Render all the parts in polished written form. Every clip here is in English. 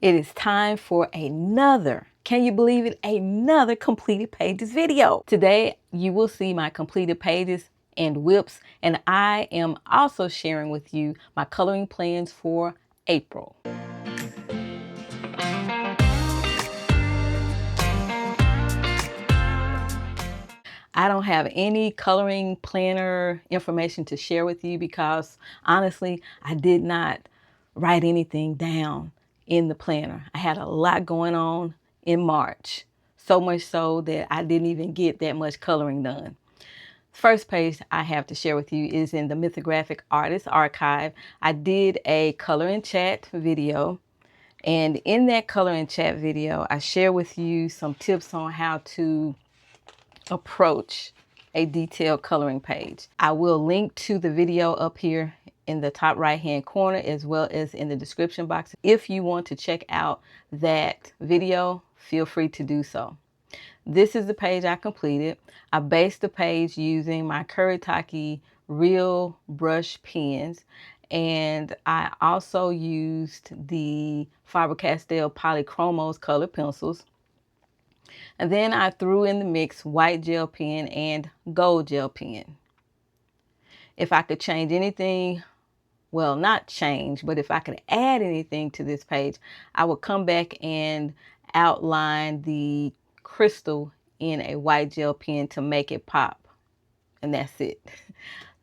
It is time for another, can you believe it, another completed pages video. Today, you will see my completed pages and WIPS, and I am also sharing with you my coloring plans for April. I don't have any coloring planner information to share with you because honestly, I did not write anything down in the planner. I had a lot going on in March, so much so that I didn't even get that much coloring done. First page I have to share with you is in the Mythographic Artists Archive. I did a color and chat video, and in that color and chat video, I share with you some tips on how to approach a detailed coloring page. I will link to the video up here in the top right hand corner as well as in the description box. If you want to check out that video, feel free to do so. This is the page I completed. I based the page using my Kuretake Real Brush pens, and I also used the Faber-Castell Polychromos colored pencils. And then I threw in the mix white gel pen and gold gel pen. If I could change anything, well, not change, but if I could add anything to this page, I would come back and outline the crystal in a white gel pen to make it pop. And that's it.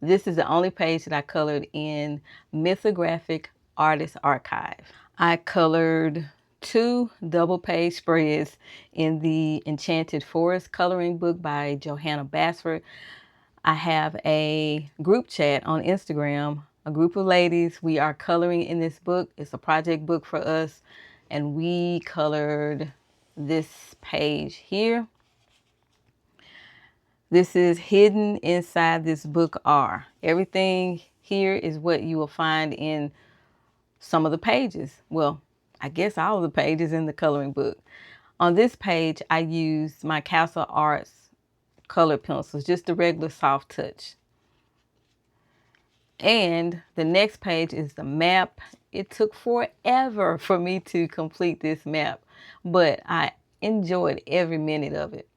This is the only page that I colored in Mythographic Artists Archive. I colored 2 double page spreads in the Enchanted Forest coloring book by Johanna Basford. I have a group chat on Instagram, a group of ladies. We are coloring in this book. It's a project book for us, and we colored this page here. This is hidden inside this book R. Everything here is what you will find in some of the pages. Well, I guess all of the pages in the coloring book. On this page, I used my Castle Arts colored pencils, just the regular soft touch. And the next page is the map. It took forever for me to complete this map, but I enjoyed every minute of it.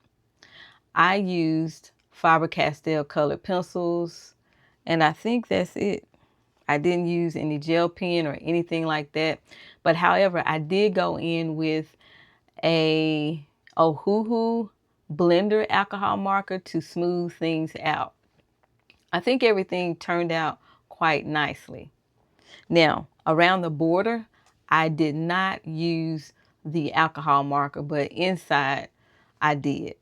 I used Faber-Castell colored pencils, and I think that's it. I didn't use any gel pen or anything like that. But however, I did go in with a Ohuhu blender alcohol marker to smooth things out. I think everything turned out quite nicely. Now, around the border, I did not use the alcohol marker, but inside I did.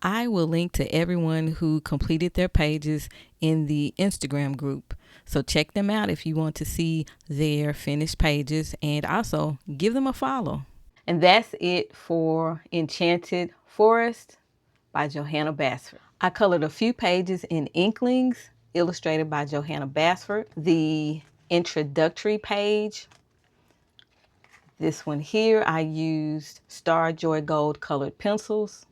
I will link to everyone who completed their pages in the Instagram group. So check them out if you want to see their finished pages, and also give them a follow. And that's it for Enchanted Forest by Johanna Basford. I colored a few pages in Inklings, illustrated by Johanna Basford. The introductory page, this one here, I used Star Joy Gold colored pencils.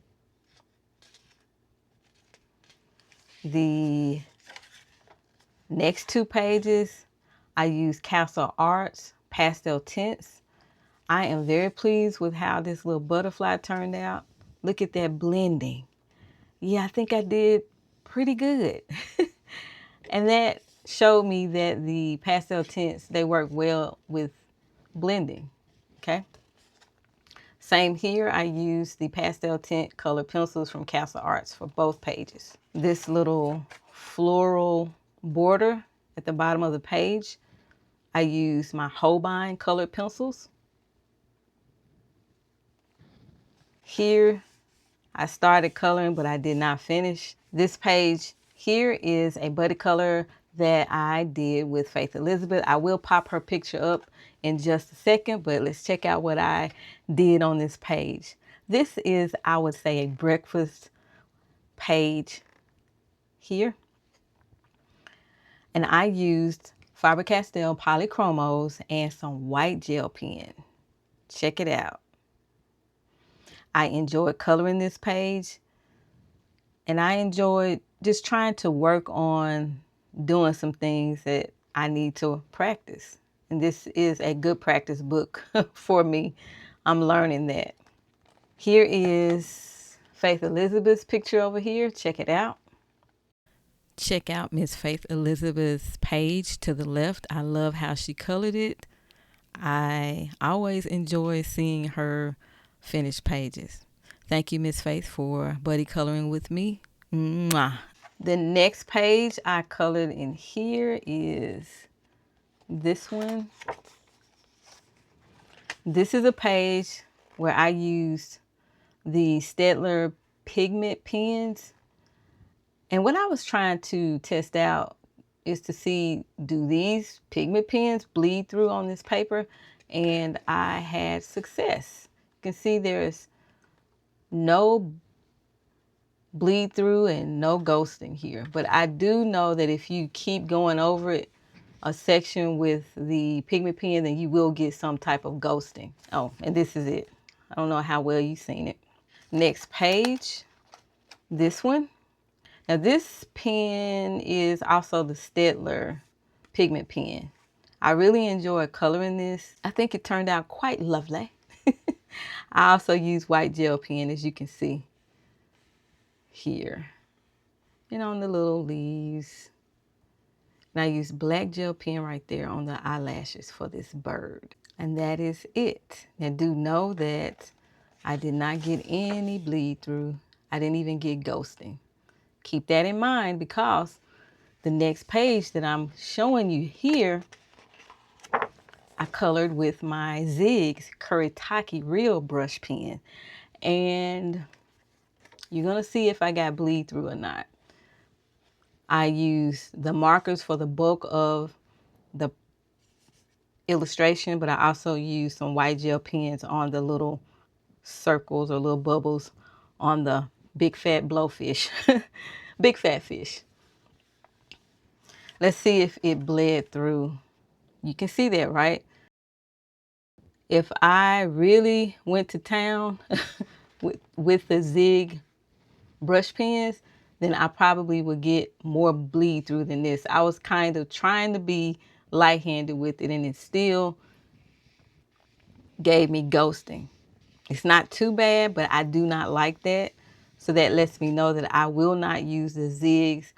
The next 2 pages, I used Castle Arts pastel tints. I am very pleased with how this little butterfly turned out. Look at that blending. Yeah, I think I did pretty good. And that showed me that the pastel tints, they work well with blending, okay? Same here, I used the pastel tint colored pencils from Castle Arts for both pages. This little floral border at the bottom of the page, I used my Holbein colored pencils. Here, I started coloring, but I did not finish. This page here is a buddy color that I did with Faith Elizabeth. I will pop her picture up in just a second, but let's check out what I did on this page. This is, I would say, a breakfast page here. And I used Faber-Castell Polychromos and some white gel pen. Check it out. I enjoyed coloring this page, and I enjoyed just trying to work on doing some things that I need to practice. And this is a good practice book for me. I'm learning that. Here is Faith Elizabeth's picture over here. Check it out. Check out Miss Faith Elizabeth's page to the left. I love how she colored it. I always enjoy seeing her finished pages. Thank you, Miss Faith, for buddy coloring with me. Mwah. The next page I colored in here is this one. This is a page where I used the Staedtler pigment pens. And what I was trying to test out is to see, do these pigment pens bleed through on this paper? And I had success. You can see there's no bleed through and no ghosting here. But I do know that if you keep going over it, a section with the pigment pen, then you will get some type of ghosting. Oh, and this is it. I don't know how well you've seen it. Next page, this one. Now this pen is also the Staedtler pigment pen. I really enjoy coloring this. I think it turned out quite lovely. I also use white gel pen, as you can see here. And on the little leaves. And I use black gel pen right there on the eyelashes for this bird. And that is it. Now do know that I did not get any bleed through. I didn't even get ghosting. Keep that in mind, because the next page that I'm showing you here, I colored with my Ziggs Kuretake Real brush pen. And you're gonna see if I got bleed through or not. I used the markers for the bulk of the illustration, but I also used some white gel pens on the little circles or little bubbles on the big fat blowfish. Big fat fish. Let's see if it bled through. You can see that, right? If I really went to town with the Zig brush pens, then I probably would get more bleed through than this. I was kind of trying to be light-handed with it, and it still gave me ghosting. It's not too bad, but I do not like that. So that lets me know that I will not use the Ziggs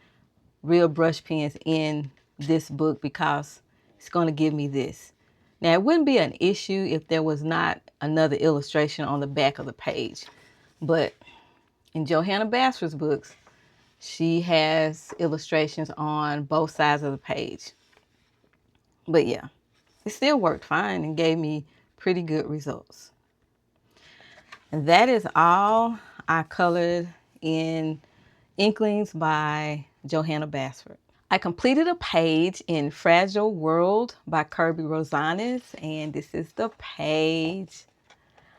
real brush pens in this book, because it's going to give me this. Now, it wouldn't be an issue if there was not another illustration on the back of the page. But in Johanna Basford's books, she has illustrations on both sides of the page. But yeah, it still worked fine and gave me pretty good results. And that is all I colored in Inklings by Johanna Basford. I completed a page in Fragile World by Kirby Rosales, and this is the page.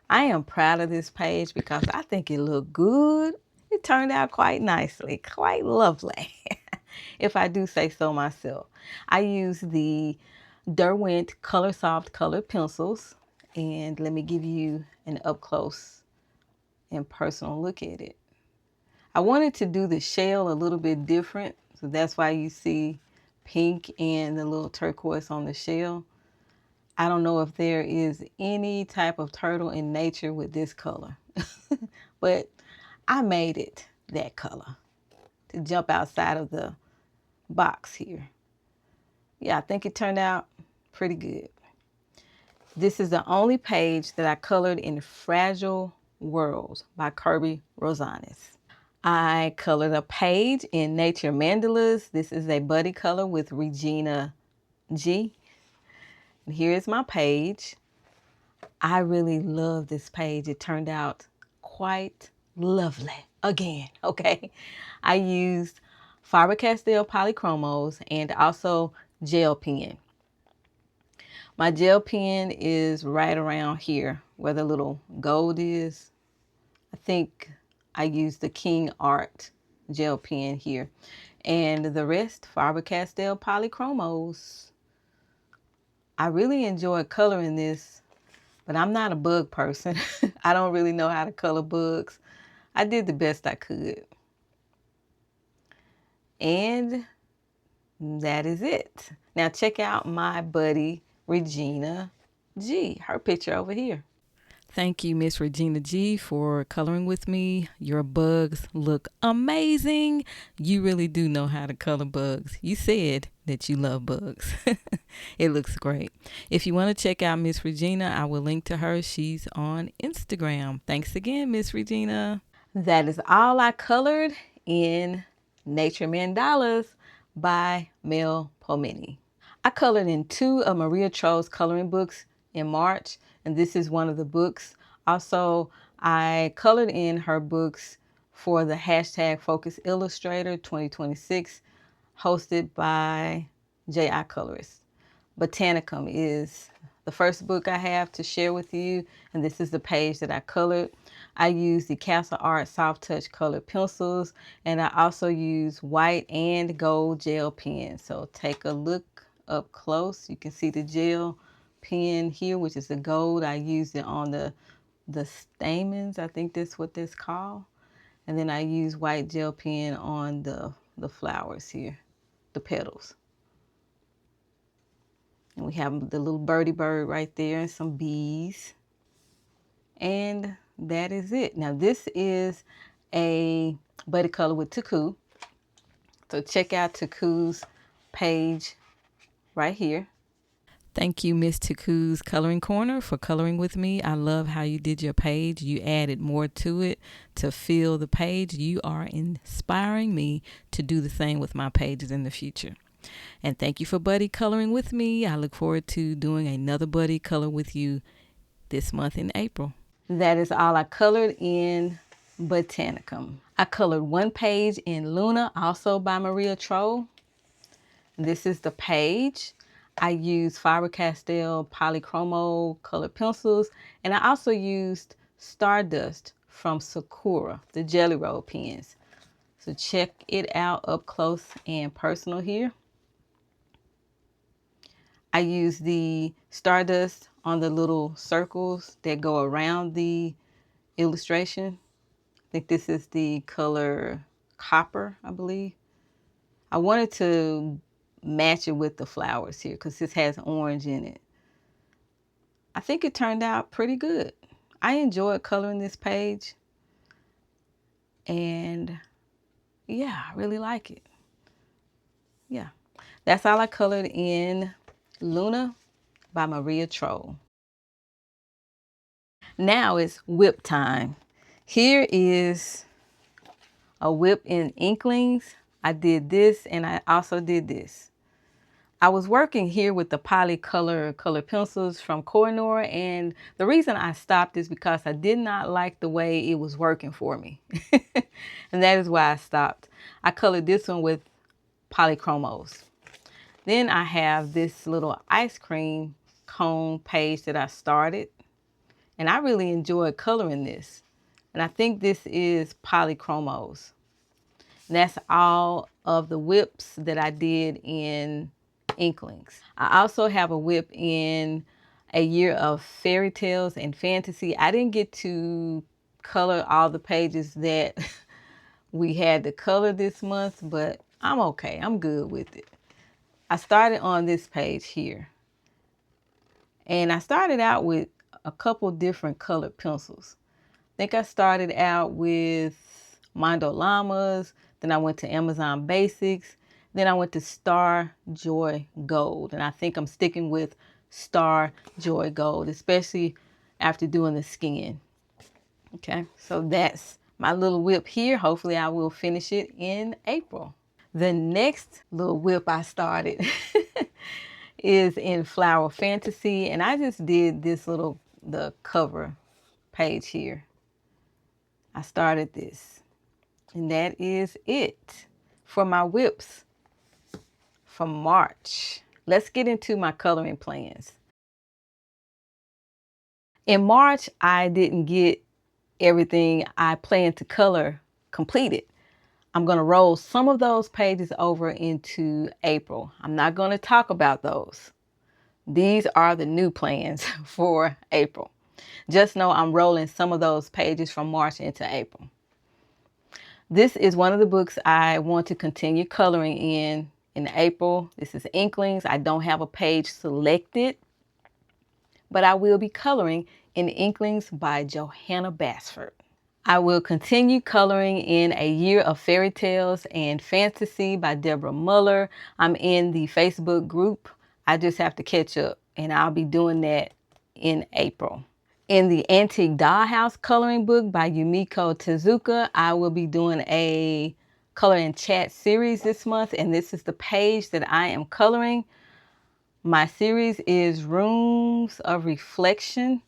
I am proud of this page because I think it looked good. It turned out quite nicely, quite lovely, if I do say so myself. I used the Derwent Color Soft color pencils, and let me give you an up close and personal look at it. I wanted to do the shell a little bit different, so that's why you see pink and the little turquoise on the shell. I don't know if there is any type of turtle in nature with this color, but I made it that color to jump outside of the box here. Yeah, I think it turned out pretty good. This is the only page that I colored in Fragile World by Kirby Rosales. I colored a page in Nature Mandalas. This is a buddy color with Regina G. And here is my page. I really love this page. It turned out quite lovely again, okay? I used Faber-Castell Polychromos and also gel pen. My gel pen is right around here where the little gold is. I think I used the King Art gel pen here. And the rest, Faber-Castell Polychromos. I really enjoy coloring this, but I'm not a bug person. I don't really know how to color bugs. I did the best I could. And that is it. Now check out my buddy Regina G. Her picture over here. Thank you, Miss Regina G, for coloring with me. Your bugs look amazing. You really do know how to color bugs. You said that you love bugs. It looks great. If you want to check out Miss Regina, I will link to her. She's on Instagram. Thanks again, Miss Regina. That is all I colored in Nature Mandalas by Mel Pomini. I colored in 2 of Maria Tro's coloring books in March, and this is one of the books. Also, I colored in her books for the hashtag Focus Illustrator 2026, hosted by J.I. Colorist. Botanicum is the first book I have to share with you, and this is the page that I colored. I use the Castle Art Soft Touch colored pencils, and I also use white and gold gel pens. So take a look up close. You can see the gel pen here, which is the gold. I used it on the stamens. I think that's what this called. And then I use white gel pen on the flowers here, the petals. And we have the little birdie bird right there and some bees. And that is it. Now this is a buddy color with Taku. So check out Taku's page right here. Thank you, Miss Taku's Coloring Corner, for coloring with me. I love how you did your page. You added more to it to fill the page. You are inspiring me to do the same with my pages in the future. And thank you for buddy coloring with me. I look forward to doing another buddy color with you this month in April. That is all I colored in Botanicum. I colored 1 page in Luna, also by Maria Tro. This is the page. I used Faber-Castell Polychromo colored pencils, and I also used Stardust from Sakura, the Jelly Roll pens. So check it out up close and personal here. I use the Stardust on the little circles that go around the illustration. I think this is the color Copper, I believe. I wanted to match it with the flowers here because this has orange in it. I think it turned out pretty good. I enjoyed coloring this page. And yeah, I really like it. Yeah, that's all I colored in Luna by Maria Troll. Now it's WIP time. Here is a WIP in Inklings. I did this and I also did this. I was working here with the Polycolor color pencils from Koh-i-Noor, and the reason I stopped is because I did not like the way it was working for me. And that is why I stopped. I colored this one with polychromos. Then I have this little ice cream cone page that I started, and I really enjoyed coloring this. And I think this is polychromos. And that's all of the WIPs that I did in Inklings. I also have a WIP in A Year of Fairy Tales and Fantasy. I didn't get to color all the pages that we had to color this month, but I'm okay. I'm good with it. I started on this page here. And I started out with a couple different colored pencils. I think I started out with Mondo Llamas, then I went to Amazon Basics, then I went to Star Joy Gold. And I think I'm sticking with Star Joy Gold, especially after doing the skin. Okay, so that's my little WIP here. Hopefully I will finish it in April. The next little WIP I started is in Flower Fantasy, and I just did this the cover page here. I started this, and that is it for my WIPs from March. Let's get into my coloring plans. In March, I didn't get everything I planned to color completed. I'm going to roll some of those pages over into April. I'm not going to talk about those. These are the new plans for April. Just know I'm rolling some of those pages from March into April. This is one of the books I want to continue coloring in April. This is Inklings. I don't have a page selected but I will be coloring in Inklings by Johanna Basford. I will continue coloring in A Year of Fairy Tales and Fantasy by Deborah Muller. I'm in the Facebook group. I just have to catch up, and I'll be doing that in April. In the Antique Dollhouse coloring book by Yumiko Tezuka, I will be doing a color and chat series this month, and this is the page that I am coloring. My series is Rooms of Reflection,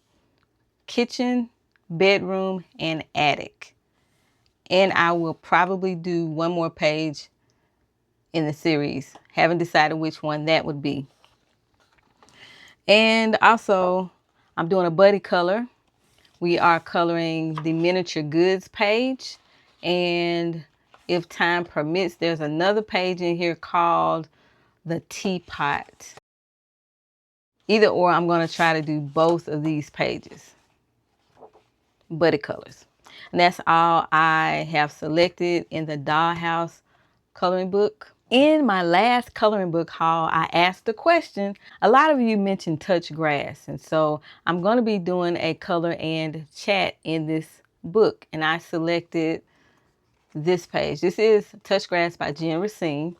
Kitchen, Bedroom, and Attic. And I will probably do one more page in the series. Haven't decided which one that would be. And also, I'm doing a buddy color. We are coloring the miniature goods page. And if time permits, there's another page in here called the teapot. Either or, I'm going to try to do both of these pages. Buddy colors. And that's all I have selected in the Dollhouse coloring book. In my last coloring book haul, I asked a question. A lot of you mentioned touch grass, and so I'm going to be doing a color and chat in this book, and I selected this page. This is Touch Grass by Jen Racine,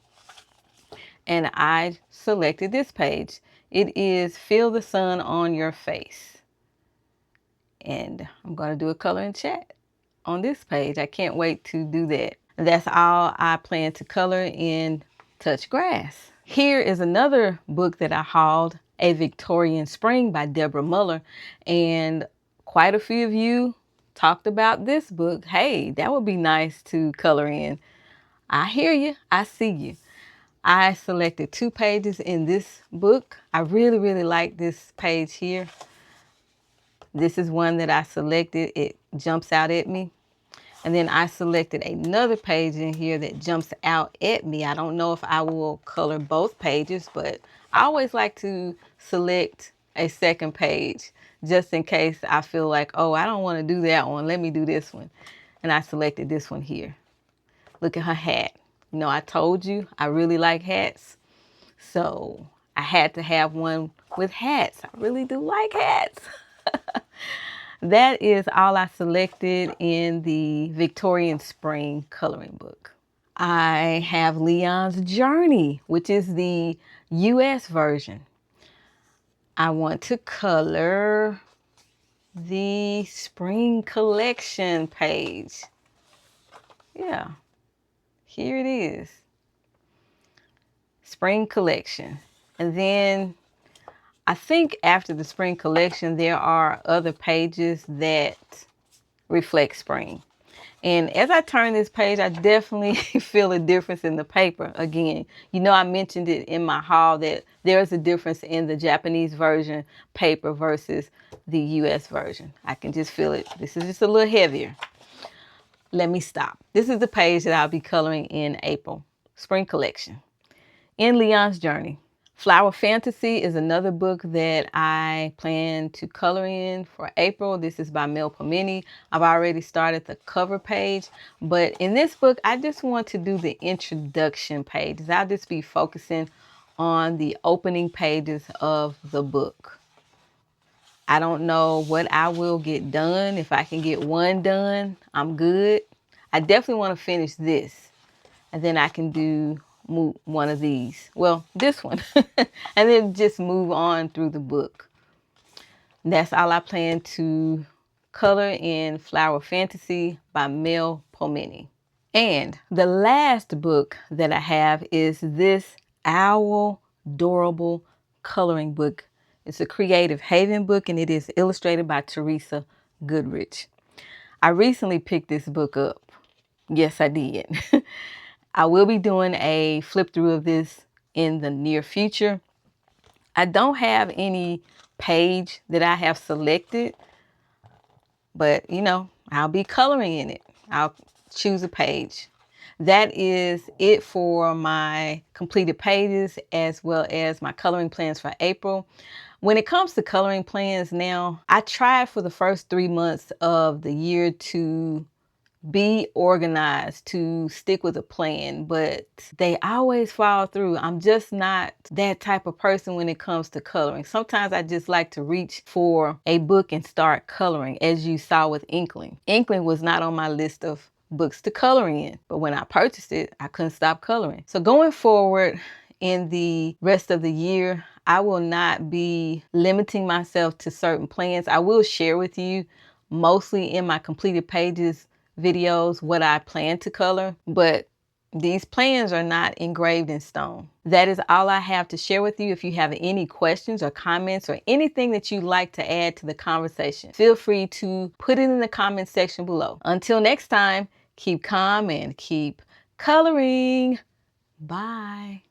and I selected this page. It is Feel the Sun on Your Face, and I'm going to do a color and chat on this page. I can't wait to do that. That's all I plan to color in Touch Grass. Here is another book that I hauled, A Victorian Spring by Deborah Muller. And quite a few of you talked about this book. Hey, that would be nice to color in. I hear you. I see you. I selected 2 pages in this book. I really like this page here. This is one that I selected. It jumps out at me. And then I selected another page in here that jumps out at me. I don't know if I will color both pages, but I always like to select a second page just in case I feel like, oh, I don't want to do that one. Let me do this one. And I selected this one here. Look at her hat. You know, I told you I really like hats. So I had to have one with hats. I really do like hats. That is all I selected in the Victorian Spring coloring book. I have Leon's Journey, which is the US version. I want to color the Spring Collection page. Yeah, here it is. Spring Collection. And then I think after the Spring Collection, there are other pages that reflect spring. And as I turn this page, I definitely feel a difference in the paper. Again, you know, I mentioned it in my haul that there is a difference in the Japanese version paper versus the US version. I can just feel it. This is just a little heavier. Let me stop. This is the page that I'll be coloring in April. Spring Collection. In Leon's Journey. Flower Fantasy is another book that I plan to color in for April. This is by Mel Pomini. I've already started the cover page, but in this book, I just want to do the introduction pages. I'll just be focusing on the opening pages of the book. I don't know what I will get done. If I can get one done, I'm good. I definitely want to finish this, and then I can do one of these. Well, this one. And then just move on through the book. That's all I plan to color in Flower Fantasy by Mel Pomini. And the last book that I have is this Owl Adorable coloring book. It's a Creative Haven book, and it is illustrated by Teresa Goodrich. I recently picked this book up. Yes, I did. I will be doing a flip through of this in the near future. I don't have any page that I have selected, but you know, I'll be coloring in it. I'll choose a page. That is it for my completed pages as well as my coloring plans for April. When it comes to coloring plans now, I tried for the first 3 months of the year to be organized, to stick with a plan, but they always fall through. I'm just not that type of person when it comes to coloring. Sometimes I just like to reach for a book and start coloring, as you saw with Inkling. Inkling was not on my list of books to color in, but when I purchased it, I couldn't stop coloring. So going forward in the rest of the year, I will not be limiting myself to certain plans. I will share with you, mostly in my completed pages videos, what I plan to color, but these plans are not engraved in stone. That is all I have to share with you. If you have any questions or comments or anything that you'd like to add to the conversation, feel free to put it in the comment section below. Until next time, keep calm and keep coloring. Bye.